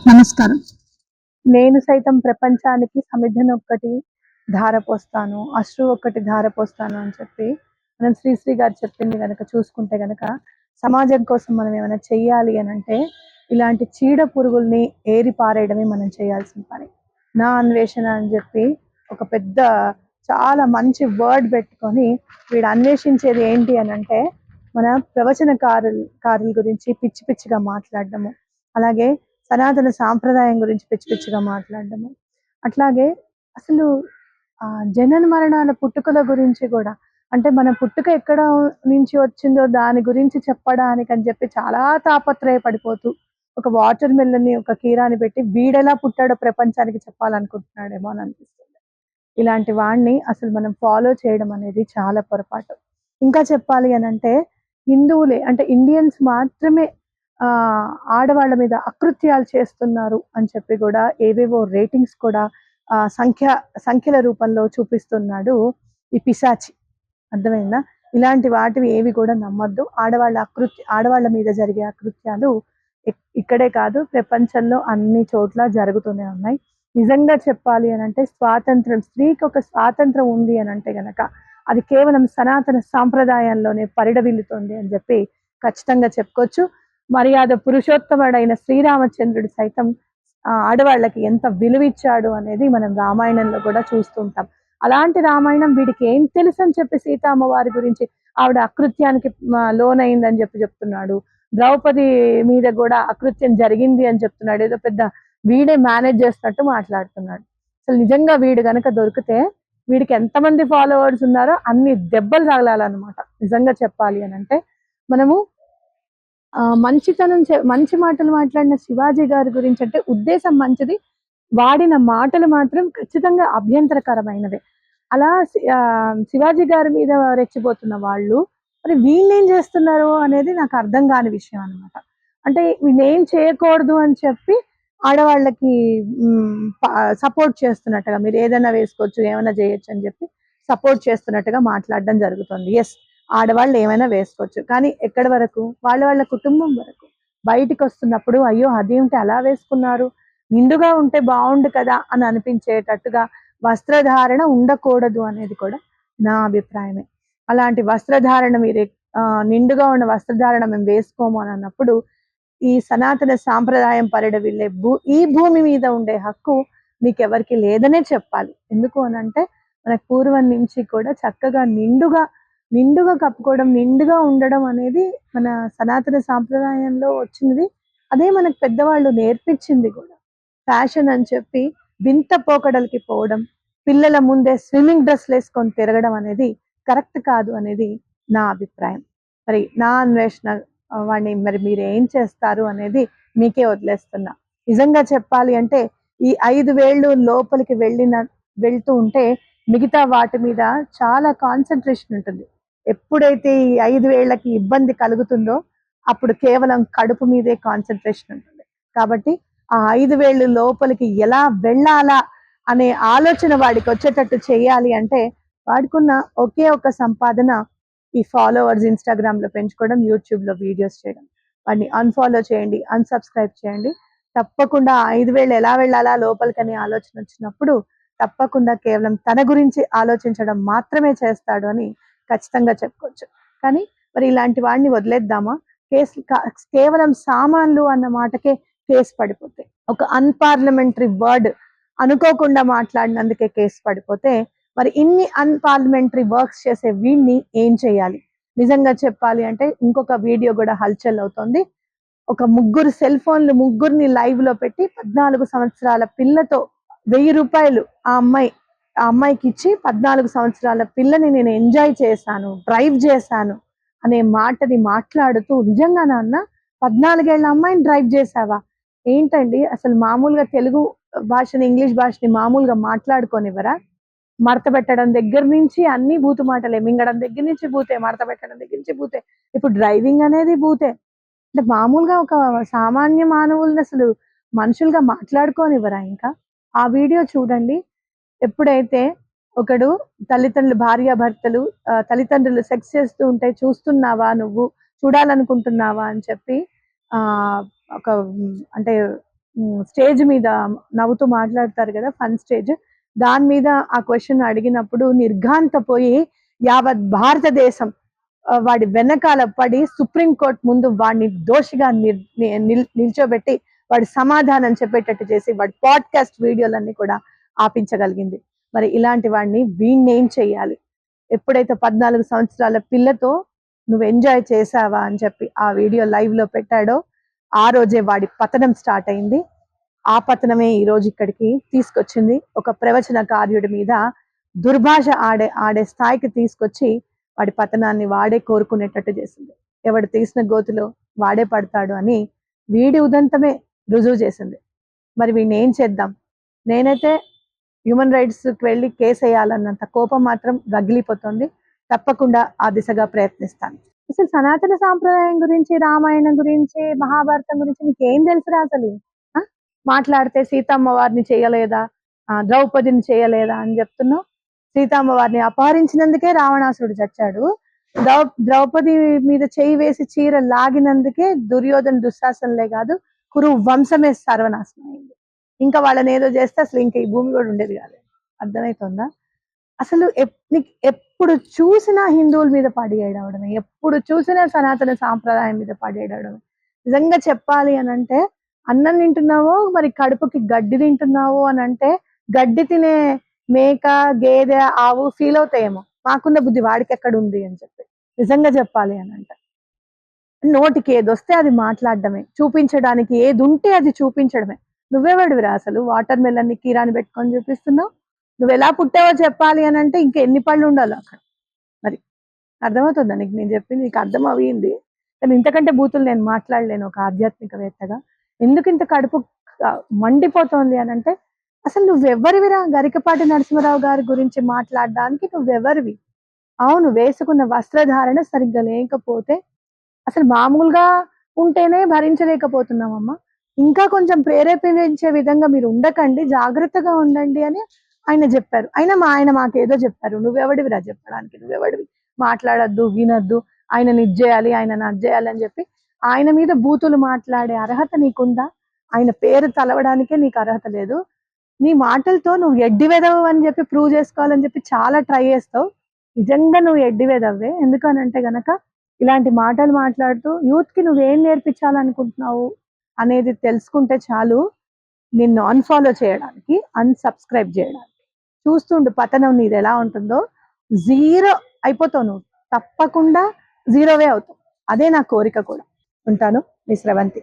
నమస్కారం. నేను సైతం ప్రపంచానికి సమిధనొక్కటి ధారపోస్తాను, అశ్రు ఒక్కటి ధారపోస్తాను అని చెప్పి మనం శ్రీశ్రీ గారు చెప్పింది గనక చూసుకుంటే గనక, సమాజం కోసం మనం ఏమైనా చెయ్యాలి అనంటే, ఇలాంటి చీడ పురుగుల్ని ఏరి పారేయడమే మనం చేయాల్సిన పని. నా అన్వేషణ అని చెప్పి ఒక పెద్ద చాలా మంచి వర్డ్ పెట్టుకొని వీడు అన్వేషించేది ఏంటి అనంటే, మన కారుల గురించి పిచ్చి పిచ్చిగా మాట్లాడడము. అలాగే సనాతన సాంప్రదాయం గురించి పిచ్చి పిచ్చిగా మాట్లాడడము. అట్లాగే అసలు జనన మరణాల పుట్టుకల గురించి గూడా, అంటే మన పుట్టుక ఎక్కడ నుంచి వచ్చిందో దాని గురించి చెప్పడానికని చెప్పి చాలా తాపత్రయపడిపోతూ, ఒక వాటర్ మిలన్‌ని, ఒక కీరాని పెట్టి వీడెలా పుట్టాడో ప్రపంచానికి చెప్పాలనుకుంటున్నాడేమో అని అనిపిస్తుంది. ఇలాంటి వాడిని అసలు మనం ఫాలో చేయడం అనేది చాలా పొరపాటు. ఇంకా చెప్పాలి అనంటే, హిందువులే అంటే ఇండియన్స్ మాత్రమే ఆడవాళ్ళ మీద అకృత్యాలు చేస్తున్నారు అని చెప్పి గూడా ఏవేవో రేటింగ్స్ కూడా సంఖ్యల రూపంలో చూపిస్తున్నాడు ఈ పిశాచి. అర్థమైందా? ఇలాంటి వాటివి ఏవి కూడా నమ్మొద్దు. ఆడవాళ్ళ మీద జరిగే అకృత్యాలు ఇక్కడే కాదు, ప్రపంచంలో అన్ని చోట్ల జరుగుతూనే ఉన్నాయి. నిజంగా చెప్పాలి అనంటే, స్త్రీకి ఒక స్వాతంత్రం ఉంది అనంటే గనక, అది కేవలం సనాతన సాంప్రదాయంలోనే పరిఢవిల్లుతుంది అని చెప్పి ఖచ్చితంగా చెప్పుకోవచ్చు. మర్యాద పురుషోత్తముడైన శ్రీరామచంద్రుడు సైతం ఆడవాళ్ళకి ఎంత విలువిచ్చాడు అనేది మనం రామాయణంలో కూడా చూస్తుంటాం. అలాంటి రామాయణం వీడికి ఏం తెలుసని చెప్పి సీతమ్మ వారి గురించి, ఆవిడ అకృత్యానికి లోనైందని చెప్తున్నాడు. ద్రౌపది మీద కూడా అకృత్యం జరిగింది అని చెప్తున్నాడు. ఏదో పెద్ద వీడే మేనేజ్ చేస్తున్నట్టు మాట్లాడుతున్నాడు. అసలు నిజంగా వీడు గనక దొరికితే వీడికి ఎంతమంది ఫాలోవర్స్ ఉన్నారో అన్ని దెబ్బలు తగలాలన్నమాట. నిజంగా చెప్పాలి అనంటే, మనము మంచి మాటలు మాట్లాడిన శివాజీ గారి గురించి అంటే ఉద్దేశం మంచిది. వాడిన మాటలు మాత్రం ఖచ్చితంగా అభ్యంతరకరమైనవే. అలా శివాజీ గారి మీద రెచ్చిపోతున్న వాళ్ళు మరి వీళ్ళేం చేస్తున్నారు అనేది నాకు అర్థం కాని విషయం అన్నమాట. అంటే వీళ్ళేం చేయకూడదు అని చెప్పి ఆడవాళ్ళకి సపోర్ట్ చేస్తున్నట్టుగా, మీరు ఏదైనా వేసుకోవచ్చు, ఏమైనా చేయొచ్చు అని చెప్పి సపోర్ట్ చేస్తున్నట్టుగా మాట్లాడడం జరుగుతుంది. యెస్, ఆడవాళ్ళు ఏమైనా వేసుకోవచ్చు. కానీ ఎక్కడి వరకు? వాళ్ళ కుటుంబం వరకు. బయటికొస్తున్నప్పుడు అయ్యో! అదేంటి అలా వేసుకున్నారు? నిండుగా ఉంటే బావుండు కదా అని అనిపించేటట్టుగా వస్త్రధారణ ఉండకూడదు అనేది కూడా నా అభిప్రాయమే. అలాంటి వస్త్రధారణ నిండుగా ఉన్న వస్త్రధారణ మేము వేసుకోము అని అన్నప్పుడు, ఈ సనాతన సాంప్రదాయం పరిఢవిల్లే ఈ భూమి మీద ఉండే హక్కు మీకెవరికీ లేదనే చెప్పాలి. ఎందుకు అనంటే, మనకు పూర్వం నుంచి కూడా చక్కగా నిండుగా కప్పుకోవడం, నిండుగా ఉండడం అనేది మన సనాతన సాంప్రదాయంలో వచ్చినది. అదే మనకు పెద్దవాళ్ళు నేర్పించింది కూడా. ఫ్యాషన్ అని చెప్పి వింత పోకడలకి పోవడం, పిల్లల ముందే స్విమ్మింగ్ డ్రెస్‌లేసుకొని తిరగడం అనేది కరెక్ట్ కాదు అనేది నా అభిప్రాయం. మరి నా అన్వేషణ వాడిని మరి మీరేం చేస్తారు అనేది మీకే వదిలేస్తున్నా. నిజంగా చెప్పాలి అంటే, ఈ 5 వేళ్ళు లోపలికి వెళ్తూ ఉంటే మిగతా వాటి మీద చాలా కాన్సంట్రేషన్ ఉంటుంది. ఎప్పుడైతే ఈ 5 వేళ్ళకి ఇబ్బంది కలుగుతుందో, అప్పుడు కేవలం కడుపు మీదే కాన్సంట్రేషన్ ఉంటుంది. కాబట్టి ఆ 5 వేళ్ళు లోపలికి ఎలా వెళ్ళాలా అనే ఆలోచన వాడికొచ్చేటట్టు చేయాలి అంటే, వాడికున్న ఒకే ఒక సంపాదన ఈ ఫాలోవర్స్ ఇన్‌స్టాగ్రామ్‌లో పెంచుకోవడం, యూట్యూబ్‌లో వీడియోస్ చేయడం. వాడిని అన్‌ఫాలో చేయండి, అన్‌సబ్‌స్క్రైబ్ చేయండి. తప్పకుండా 5 వేళ్ళు ఎలా వెళ్ళాలా లోపలికనే ఆలోచన వచ్చినప్పుడు, తప్పకుండా కేవలం తన గురించి ఆలోచించడం మాత్రమే చేస్తాడు అని ఖచ్చితంగా చెప్పుకోవచ్చు. కానీ మరి ఇలాంటి వాడిని వదిలేద్దామా? కేవలం సామాన్లు అన్న మాటకే కేస్ పడిపోతాయి. ఒక అన్‌పార్లమెంటరీ వర్డ్ అనుకోకుండా మాట్లాడినందుకే కేస్ పడిపోతే, మరి ఇన్ని అన్‌పార్లమెంటరీ వర్క్స్ చేసే వీడిని ఏం చేయాలి? నిజంగా చెప్పాలి అంటే, ఇంకొక వీడియో కూడా హల్చల్ అవుతోంది. ఒక ముగ్గురిని లైవ్‌లో పెట్టి 14 సంవత్సరాల పిల్లతో ₹1000 ఆ అమ్మాయికిచ్చి 14 సంవత్సరాల పిల్లని నేను ఎంజాయ్ చేశాను, డ్రైవ్ చేశాను అనే మాటని మాట్లాడుతూ, నిజంగా నాన్న 14 ఏళ్ల అమ్మాయిని డ్రైవ్ చేశావా? ఏంటండి అసలు మామూలుగా తెలుగు భాషని, ఇంగ్లీష్ భాషని మామూలుగా మాట్లాడుకోనివ్వరా? మడత పెట్టడం దగ్గర నుంచి అన్ని బూతు మాటలే. మింగడం దగ్గర నుంచి బూతే, మడత పెట్టడం దగ్గర నుంచి బూతే. ఇప్పుడు డ్రైవింగ్ అనేది బూతే. అంటే మామూలుగా ఒక సామాన్య మానవుల్ని అసలు మనుషులుగా మాట్లాడుకోనివ్వరా ఇంకా? ఆ వీడియో చూడండి. ఎప్పుడైతే ఒకడు భార్యాభర్తలు తల్లిదండ్రులు సెక్స్ చేస్తూ ఉంటే చూస్తున్నావా నువ్వు? చూడాలనుకుంటున్నావా? అని చెప్పి ఒక అంటే స్టేజ్ మీద నవ్వుతూ మాట్లాడతారు కదా, ఫన్ స్టేజ్. దాని మీద ఆ క్వశ్చన్ అడిగినప్పుడు నిర్ఘాంతపోయి యావత్ భారతదేశం వాడి వెనకాల పడి సుప్రీం కోర్ట్ ముందు వాడిని దోషిగా నిల్చోబెట్టి వాడి సమాధానం చెప్పేటట్టు చేసి వాడి పాడ్కాస్ట్ వీడియోలన్నీ కూడా ఆపించగలిగింది. మరి ఇలాంటి వాడిని వీడిని ఏం చెయ్యాలి? ఎప్పుడైతే 14 సంవత్సరాల పిల్లతో నువ్వు ఎంజాయ్ చేసావా అని చెప్పి ఆ వీడియో లైవ్ లో పెట్టాడో ఆ రోజే వాడి పతనం స్టార్ట్ అయింది. ఆ పతనమే ఈ రోజు ఇక్కడికి తీసుకొచ్చింది. ఒక ప్రవచన కార్యుడి మీద దుర్భాష ఆడే స్థాయికి తీసుకొచ్చి వాడి పతనాన్ని వాడే కోరుకునేటట్టు చేసింది. ఎవడు తీసిన గోతిలో వాడే పడతాడు అని వీడి ఉదంతమే రుజువు చేసింది. మరి వీడిని ఏం చేద్దాం? నేనైతే హ్యూమన్ రైట్స్కి వెళ్ళి కేసు వేయాలన్నంత కోపం మాత్రం రగిలిపోతుంది. తప్పకుండా ఆ దిశగా ప్రయత్నిస్తాను. అసలు సనాతన సాంప్రదాయం గురించి, రామాయణం గురించి, మహాభారతం గురించి నీకేం తెలుసురా అసలు? ఆ? మాట్లాడితే సీతమ్మ వారిని చేయలేదా, ద్రౌపదిని చేయలేదా అని చెప్తున్నావు. సీతమ్మ వారిని అపహరించినందుకే రావణాసురుడు చచ్చాడు. ద్రౌపది మీద చేయి వేసి చీర లాగినందుకే దుర్యోధన దుశ్శాసనలే కాదు కురు వంశమే సర్వనాశనం అయింది. ఇంకా వాళ్ళని ఏదో చేస్తే అసలు ఇంకా ఈ భూమి కూడా ఉండేది కాదు. అర్థమవుతుందా? అసలు నీకు ఎప్పుడు చూసినా హిందువుల మీద పడియేయడమే, ఎప్పుడు చూసినా సనాతన సాంప్రదాయం మీద పడియేయడమే. నిజంగా చెప్పాలి అని అంటే అన్నం తింటున్నావో మరి కడుపుకి గడ్డి తింటున్నావు అని అంటే గడ్డి తినే మేక, గేదె, ఆవు ఫీల్ అవుతాయేమో, మాకున్న బుద్ధి వాడికి ఎక్కడ ఉంది అని చెప్పి. నిజంగా చెప్పాలి అని అంటే నోటికి ఏదొస్తే అది మాట్లాడడమే, చూపించడానికి ఏది ఉంటే అది చూపించడమే. నువ్వెవడివిరా అసలు వాటర్ మెలన్ ని కీరాని పెట్టుకొని చూపిస్తున్నావు? నువ్వు ఎలా పుట్టావో చెప్పాలి అని అంటే ఇంకా ఎన్ని పళ్ళు ఉండాలి అక్కడ? మరి అర్థమవుతుందా నీకు నేను చెప్పింది? నీకు అర్థం అయ్యింది. కానీ ఇంతకంటే బూతులు నేను మాట్లాడలేను ఒక ఆధ్యాత్మికవేత్తగా. ఎందుకు ఇంత కడుపు మండిపోతోంది అని అంటే అసలు నువ్వెవ్వరివిరా గరికపాటి నరసింహరావు గారి గురించి మాట్లాడడానికి? నువ్వెవరివి? అవును, వేసుకున్న వస్త్రధారణ సరిగ్గా లేకపోతే అసలు మామూలుగా ఉంటేనే భరించలేకపోతున్నామమ్మా. ఇంకా కొంచెం ప్రేరేపించే విధంగా మీరు ఉండకండి, జాగ్రత్తగా ఉండండి అని ఆయన చెప్పారు. అయినా ఆయన మాకేదో చెప్పారు. నువ్వెవడివిరా చెప్పడానికి? నువ్వెవడివి? మాట్లాడొద్దు, వినొద్దు, ఆయనని ఇది చేయాలి, ఆయనని అది చేయాలి అని చెప్పి ఆయన మీద బూతులు మాట్లాడే అర్హత నీకుందా? ఆయన పేరు తలవడానికే నీకు అర్హత లేదు. నీ మాటలతో నువ్వు ఎడ్డి వెదవు అని చెప్పి ప్రూవ్ చేసుకోవాలని చెప్పి చాలా ట్రై చేస్తావు. నిజంగా నువ్వు ఎడ్డి వెదవ్వే. ఎందుకనంటే గనక ఇలాంటి మాటలు మాట్లాడుతూ యూత్‌కి నువ్వేం నేర్పించాలనుకుంటున్నావు అనేది తెలుసుకుంటే చాలు నిన్ను అన్‌ఫాలో చేయడానికి, అన్‌సబ్‌స్క్రైబ్ చేయడానికి. చూస్తుండు పతనం నీదెలా ఉంటుందో. జీరో అయిపోతావు నువ్వు. తప్పకుండా జీరోవే అవుతావు. అదే నా కోరిక కూడా. ఉంటాను. మీ స్రవంతి.